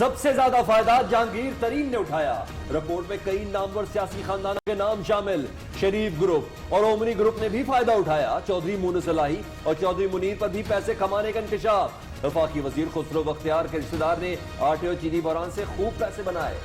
सबसे ज्यादा फायदा जहांगीर तरीन ने उठाया। रिपोर्ट में कई नामवर सियासी खानदानों के नाम शामिल। शरीफ ग्रुप और ओमनी ग्रुप ने भी फायदा उठाया। चौधरी मुनीर सलाही और चौधरी मुनीर पर भी पैसे कमाने का इंकशाफ। वफाकी वजीर खुसरो बख्तियार के रिश्तेदार ने आटे और चीनी बहरान से खूब पैसे बनाए।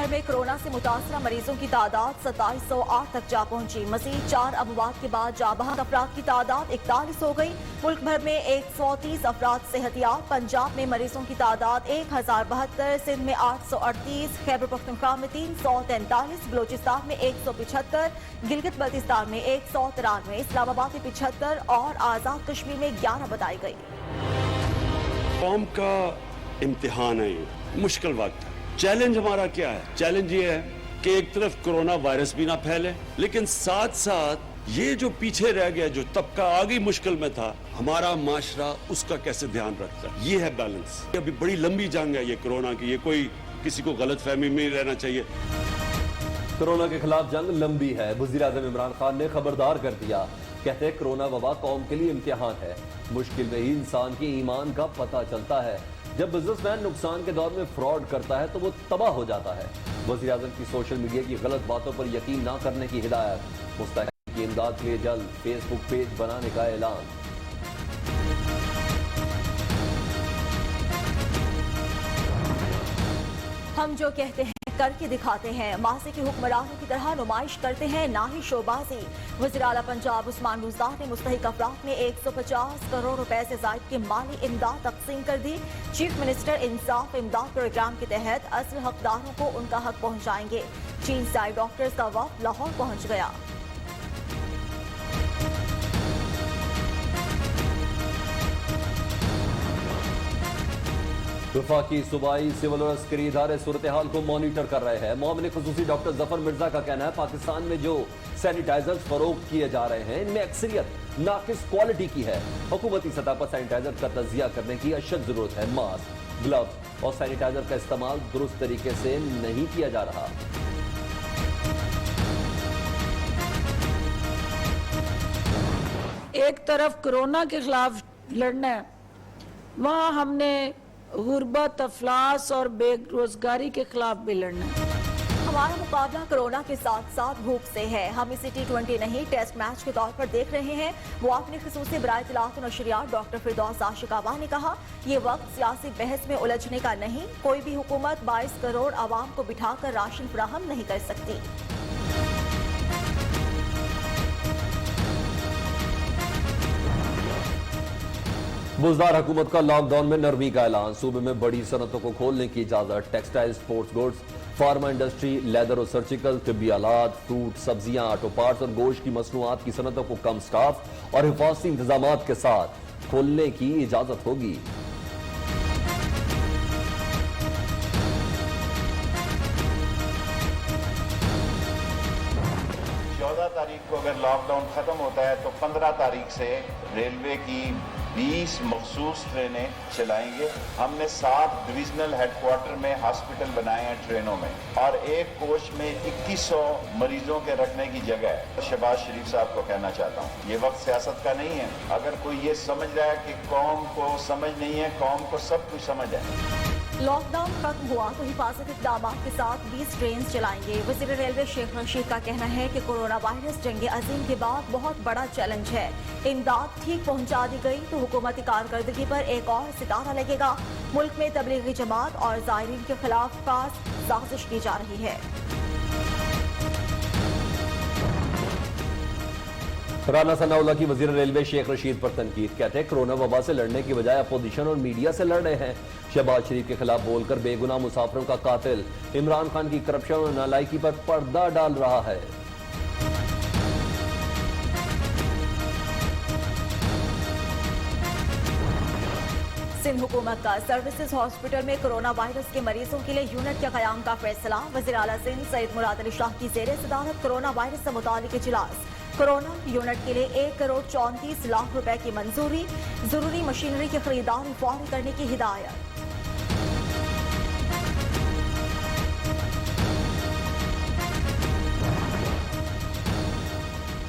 में कोरोना से मुतासरा मरीजों की तादाद 2708 तक जा पहुंची। मजीद 4 अमवात के बाद जाबहक अफराद की तादाद 41 हो गई। मुल्क भर में 130 अफराद सेहतियाब। पंजाब में मरीजों की तादाद 1072, सिंध में 838, खैबर पख्तूनख्वा में 343, बलोचिस्तान में 175, गिलगित बल्तिस्तान में 193, इस्लामाबाद में 75 और आजाद कश्मीर में 11 बताई गई। कौम का इम्तिहान है, ये मुश्किल वक्त है। चैलेंज हमारा क्या है? चैलेंज ये है कि एक तरफ कोरोना वायरस भी ना फैले, लेकिन साथ साथ ये जो पीछे रह गया, जो तबका आगे मुश्किल में था, हमारा माशरा उसका कैसे ध्यान रखता है, ये है बैलेंस। अभी बड़ी लंबी जंग है ये कोरोना की, ये कोई किसी को गलतफहमी में रहना चाहिए। कोरोना के खिलाफ जंग लंबी है। वज़ीर-ए-आज़म इमरान खान ने खबरदार कर दिया। कहते हैं कोरोना वबा कौम के लिए इम्तिहान है। मुश्किल में ही इंसान के ईमान का पता चलता है। जब बिजनेसमैन नुकसान के दौर में फ्रॉड करता है तो वो तबाह हो जाता है। वज़ीर-ए-आज़म की सोशल मीडिया की गलत बातों पर यकीन न करने की हिदायत। मुस्तक़िल की इमदाद के लिए जल्द फेसबुक पेज बनाने का ऐलान। हम जो कहते हैं करके दिखाते हैं। मासी के हुक्मरानों की तरह नुमाइश करते हैं, ना ही शोबाजी। वज़ीर आला पंजाब उस्मान बुज़दार ने मुस्तहिक अफराद में 150 करोड़ रुपए से ज़ायद की माली इमदाद तकसीम कर दी। चीफ मिनिस्टर इंसाफ इमदाद प्रोग्राम के तहत असल हकदारों को उनका हक पहुंचाएंगे। चीन से आए डॉक्टर्स का वफ़द लाहौर पहुंच गया। वफाकी सूबाई सिविल और अस्करी इदारे सूरत हाल को मॉनिटर कर रहे हैं। मोमिन खुसूसी डॉक्टर जफर मिर्जा का कहना है पाकिस्तान में जो सैनिटाइजर फरोख्त किए जा रहे हैं इनमें अक्सरियत नाकिस क्वालिटी की है। हुकूमती सतह पर सैनिटाइजर का तजिया करने की अशद जरूरत है। मास्क, ग्लव्स और सैनिटाइजर का इस्तेमाल दुरुस्त तरीके से नहीं किया जा रहा। एक तरफ कोरोना के खिलाफ लड़ना है, वहाँ हमने गुर्बत, अफलास और बेरोजगारी के खिलाफ भी लड़ना है। हमारा मुकाबला कोरोना के साथ साथ भूख से है। हम इसे T20 नहीं टेस्ट मैच के तौर पर देख रहे हैं। वो अपने खुसूसी बराए इत्तलात और नशरियात डॉक्टर फिरदौस आशिकावा ने कहा, ये वक्त सियासी बहस में उलझने का नहीं। कोई भी हुकूमत 22 करोड़ आवाम को बिठाकर राशन फराहम नहीं कर सकती। बुज़दार हुकूमत का लॉकडाउन में नरमी का ऐलान। सूबे में बड़ी सनतों को खोलने की इजाजत। Textile, sports goods, pharma industry, leather और सर्जिकल, तिब्बी आलात, फ्रूट, सब्जियां, ऑटो पार्ट्स और गोश्त की मसनूआत की सनतों को कम स्टाफ और हिफाजती इंतजाम के साथ खोलने की इजाजत होगी। 14 तारीख को अगर लॉकडाउन खत्म होता है तो 15 तारीख से रेलवे की 20 मखसूस ट्रेनें चलाएंगे। हमने 7 डिविजनल हेडक्वार्टर में हॉस्पिटल बनाए हैं ट्रेनों में, और एक कोच में 2100 मरीजों के रखने की जगह है। शहबाज शरीफ साहब को कहना चाहता हूँ, ये वक्त सियासत का नहीं है। अगर कोई ये समझ रहा है कि कौम को समझ नहीं है, कौम को सब कुछ समझ है। लॉकडाउन खत्म हुआ तो हिफाजती इक़दाम के साथ 20 ट्रेन चलाएंगे। वज़ीर रेलवे शेख रशीद का कहना है कि कोरोना वायरस जंग अजीम के बाद बहुत बड़ा चैलेंज है। इमदाद ठीक पहुंचा दी गई तो हुकूमती कारकर्दगी पर एक और सितारा लगेगा। मुल्क में तबलीगी जमात और ज़ायरीन के खिलाफ खास साजिश की जा रही है। राना सनाउल्लाह की वज़ीर रेलवे शेख रशीद पर तनकीद। कहते हैं कोरोना वबा से लड़ने की बजाय अपोजिशन और मीडिया से लड़ रहे हैं। शहबाज शरीफ के खिलाफ बोलकर बेगुनाह मुसाफिरों का कातिल इमरान खान की करप्शन और नालायकी पर पर्दा डाल रहा है। सिंध हुकूमत का सर्विसेज हॉस्पिटल में कोरोना वायरस के मरीजों के लिए यूनिट के कयाम का फैसला। वज़ीर आला सिंध सैयद मुराद अली शाह की ज़ेरे सदारत कोरोना वायरस से मुतालिक इजलास। कोरोना यूनिट के लिए 1 करोड़ 34 लाख रुपए की मंजूरी। जरूरी मशीनरी की खरीदारी फौरी करने की हिदायत।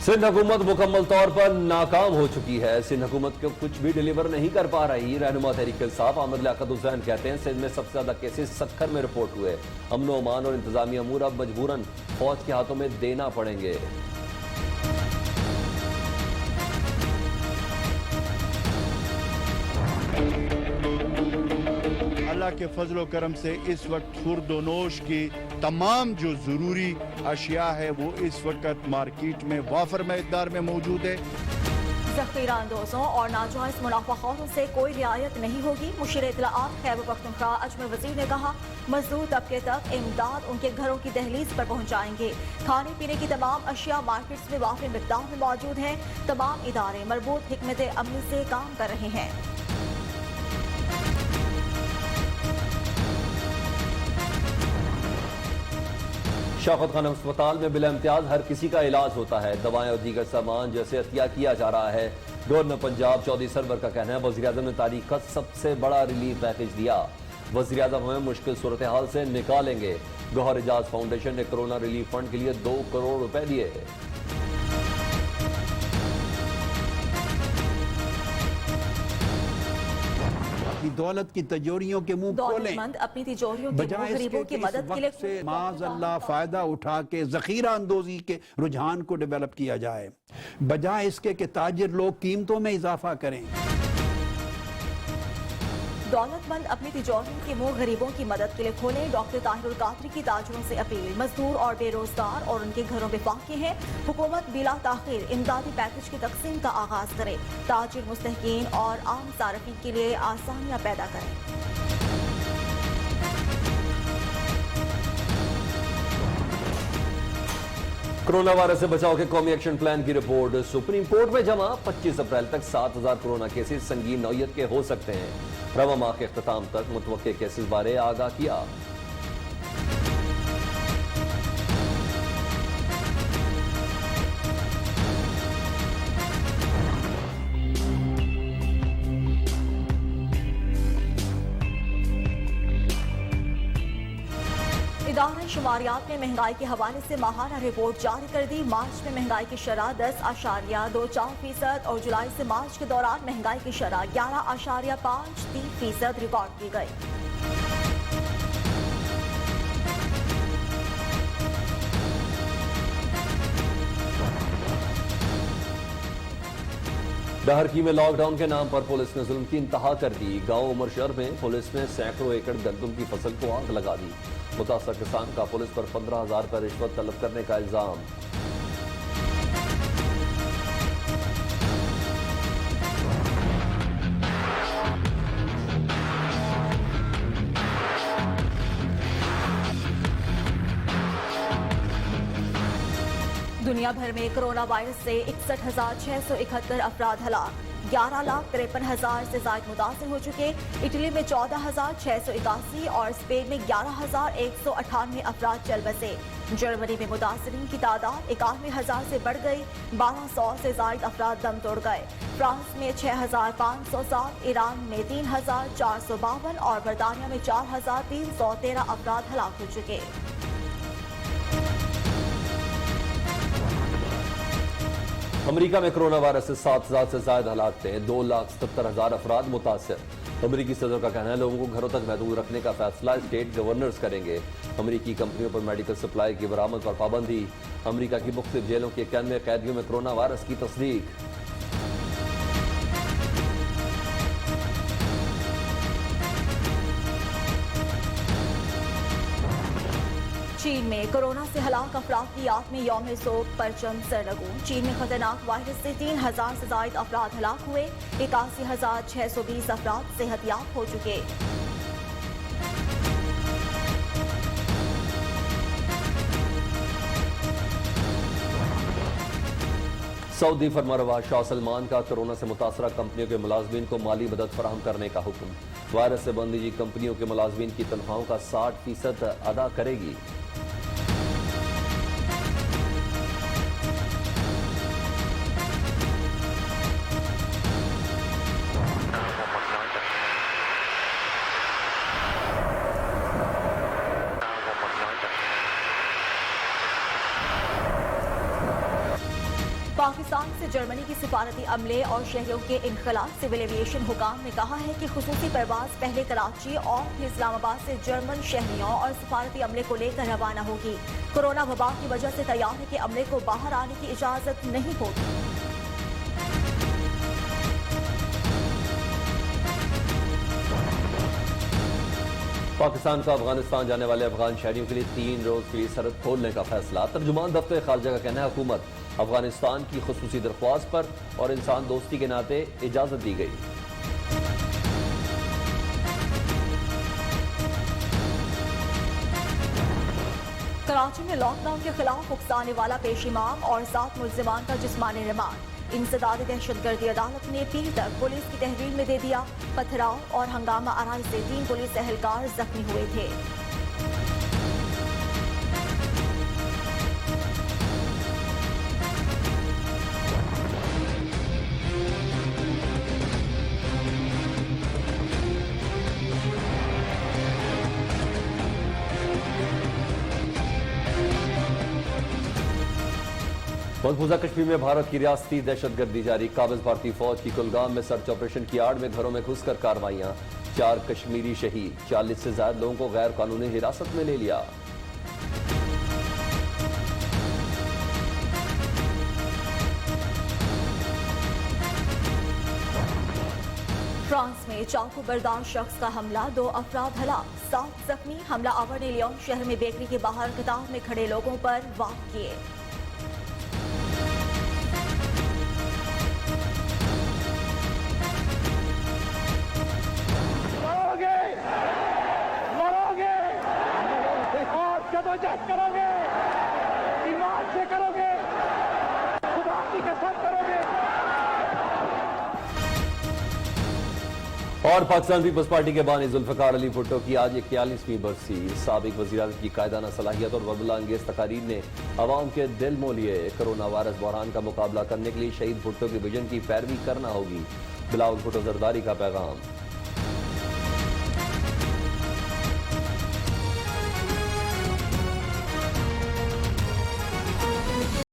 सिंध हुकूमत मुकम्मल तौर पर नाकाम हो चुकी है। सिंध हुकूमत को कुछ भी डिलीवर नहीं कर पा रही। रहनुमा तहरीक इंसाफ अहमद लियाकत हुसैन कहते हैं सिंध में सबसे ज्यादा केसेस सक्खर में रिपोर्ट हुए। अमन ओ अमान और इंतजामी अमूर अब मजबूरन फौज के हाथों में देना पड़ेंगे। अल्लाह के फजल करम से इस वक्त खुर्दोनोश की तमाम जो ज़रूरी अशिया है वो इस वक्त मार्केट में वाफर मकदार में मौजूद है। ज़ख़ीरा अंदोज़ों और नाजायज़ मुनाफाखोरों से कोई रियायत नहीं होगी। मुशीर इत्तलाआत खैबर पख्तूनख्वा अजमल वज़ीर ने कहा मजदूर तबके तक इमदाद उनके घरों की दहलीज पर पहुँचाएंगे। खाने पीने की तमाम अशिया मार्केट्स में वाफिर मिकदार में मौजूद हैं। तमाम इदारे मरबूत हिकमत अमली से काम कर रहे हैं। शौकत खान अस्पताल में बिला इम्तियाज हर किसी का इलाज होता है। दवाएं और दीगर सामान जैसे अतिया किया जा रहा है। गवर्नर पंजाब चौधरी सरवर का कहना है वज़ीर-ए-आज़म ने तारीख का सबसे बड़ा रिलीफ पैकेज दिया। वज़ीर-ए-आज़म हमें मुश्किल सूरत हाल से निकालेंगे। गौहर एजाज फाउंडेशन ने कोरोना रिलीफ फंड के लिए 2 करोड़ रुपए दिए। दौलत की तिजोरियों के मुंह खोलें, दौलतमंद अपनी तिजोरियों के बजाय गरीबों इसके की कि मदद इस के लिए वक्त से माज़अल्लाह फायदा उठा के जखीरा अंदोजी के रुझान को डेवलप किया जाए, बजाय इसके कि ताजिर लोग कीमतों में इजाफा करें। दौलतमंद अपनी तिजोरियों के मुंह गरीबों की मदद के लिए खोलें। डॉक्टर ताहिरुल कादरी की ताजिरों से अपील। मजदूर और बेरोजगार और उनके घरों में फाके हैं। हुकूमत बिला ताखीर इमदादी पैकेज की तकसीम का आगाज करे। ताजिर मुस्तहकीन और आम सार्फिन के लिए आसानियां पैदा करें। कोरोना वायरस से बचाव के कौमी एक्शन प्लान की रिपोर्ट सुप्रीम कोर्ट में जमा। 25 अप्रैल तक 7000 कोरोना केसेस संगीन नौयत के हो सकते हैं। रवा माह के अख्ताम तक मुतवक्के केसेस बारे आगाह किया। इदारे शुमारियात में महंगाई के हवाले से माहाना रिपोर्ट जारी कर दी। मार्च में महंगाई की शरह 10.24% और जुलाई से मार्च के दौरान महंगाई की शरह 11.53% रिकॉर्ड की गई। डहरकी में लॉकडाउन के नाम पर पुलिस ने जुल्म की इंतहा कर दी। गांव उमर शहर में पुलिस ने सैकड़ों एकड़ गंदम की फसल को आग लगा दी। मुतासर किसान का पुलिस पर 15,000 रुपये रिश्वत तलब करने का इल्जाम। दुनिया भर में कोरोना वायरस से 61,671 अफराद हलाक। 11,53,000 से ज्यादा मुतासिर हो चुके। इटली में 14,681 और स्पेन में 11,198 अफराद चल बसे। जर्मनी में मुतासरीन की तादाद 91,000 से बढ़ गई। 1,200 से ज्यादा अफराद दम तोड़ गए। फ्रांस में 6,507, ईरान में 3,452 और बरतानिया में 4,313 अफराद हलाक हो चुके। अमेरिका में कोरोना वायरस से 7,000 से ज्यादा हलाक थे। 2,77,000 अफराद मुतासर। अमेरिकी सदर का कहना है लोगों को घरों तक महदूद रखने का फैसला स्टेट गवर्नर्स करेंगे। अमेरिकी कंपनियों पर मेडिकल सप्लाई की बरामद पर पाबंदी। अमेरिका की मुख्तलिफ जेलों के 91 कैदियों में कोरोना वायरस की तस्दीक। चीन में कोरोना से हलाक अफराद की याद में यौम सोग परचम सरनगू। चीन में खतरनाक वायरस से 3,000 से ज्यादा अफराद हलाक हुए। 81,620 अफराद सेहतयाब हो चुके। सऊदी फरमारवा शाह सलमान का कोरोना से मुतासरा कंपनियों के मुलाजमीन को माली मदद फराहम करने का हुक्म। वायरस से बंद निजी कंपनियों के मुलाजमीन की तनख्वाहों का 60% अदा करेगी। से जर्मनी की सिफारती अमले और शहरियों के इनखला। सिविल एविएशन हुकाम ने कहा है कि खुसूसी परवाज पहले कराची और फिर इस्लामाबाद से जर्मन शहरियों और सिफारती अमले को लेकर रवाना होगी। कोरोना वबा की वजह से तैयार है कि अमले को बाहर आने की इजाजत नहीं होगी। पाकिस्तान का अफगानिस्तान जाने वाले अफगान शहरियों के लिए 3 रोज के लिए सरहद खोलने का फैसला। तर्जुमान दफ्तर खारजा का कहना है हुकूमत अफगानिस्तान की खुसूसी दरख्वास्त पर और इंसान दोस्ती के नाते इजाजत दी गई। कराची में लॉकडाउन के खिलाफ उकसाने वाला पेशीमाम और 7 मुल्जिमान का जिस्मानी रिमांड। इंसदाद दहशतगर्दी अदालत ने पीर तक पुलिस की तहवील में दे दिया। पथराव और हंगामा आराई से 3 पुलिस एहलकार जख्मी हुए थे। मकबूजा कश्मीर में भारत की रियासती दहशतगर्दी जारी। काबिज भारतीय फौज की कुलगाम में सर्च ऑपरेशन की आड़ में घरों में घुसकर कार्रवाइयां। 4 कश्मीरी शहीद, 40 से ज्यादा लोगों को गैर कानूनी हिरासत में ले लिया। फ्रांस में चाकू बरदार शख्स का हमला, 2 अफराद हलाक, 7 जख्मी। हमला आवर ने लियोन शहर में बेकरी के बाहर कतार में खड़े लोगों पर वार किए। करोगे, ईमान से करोगे, खुदा की कसम करोगे। और पाकिस्तान पीपल्स पार्टी के बानी जुल्फकार अली भुट्टो की आज 41वीं बरसी। साबिक वज़ीर-ए-आज़म की कायदाना सलाहियत और वबला अंगेज तकारीर ने अवाम के दिल मोह लिए। कोरोना वायरस बहरान का मुकाबला करने के लिए शहीद भुट्टो के विजन की पैरवी करना होगी। बिलावल भुट्टो जरदारी का पैगाम।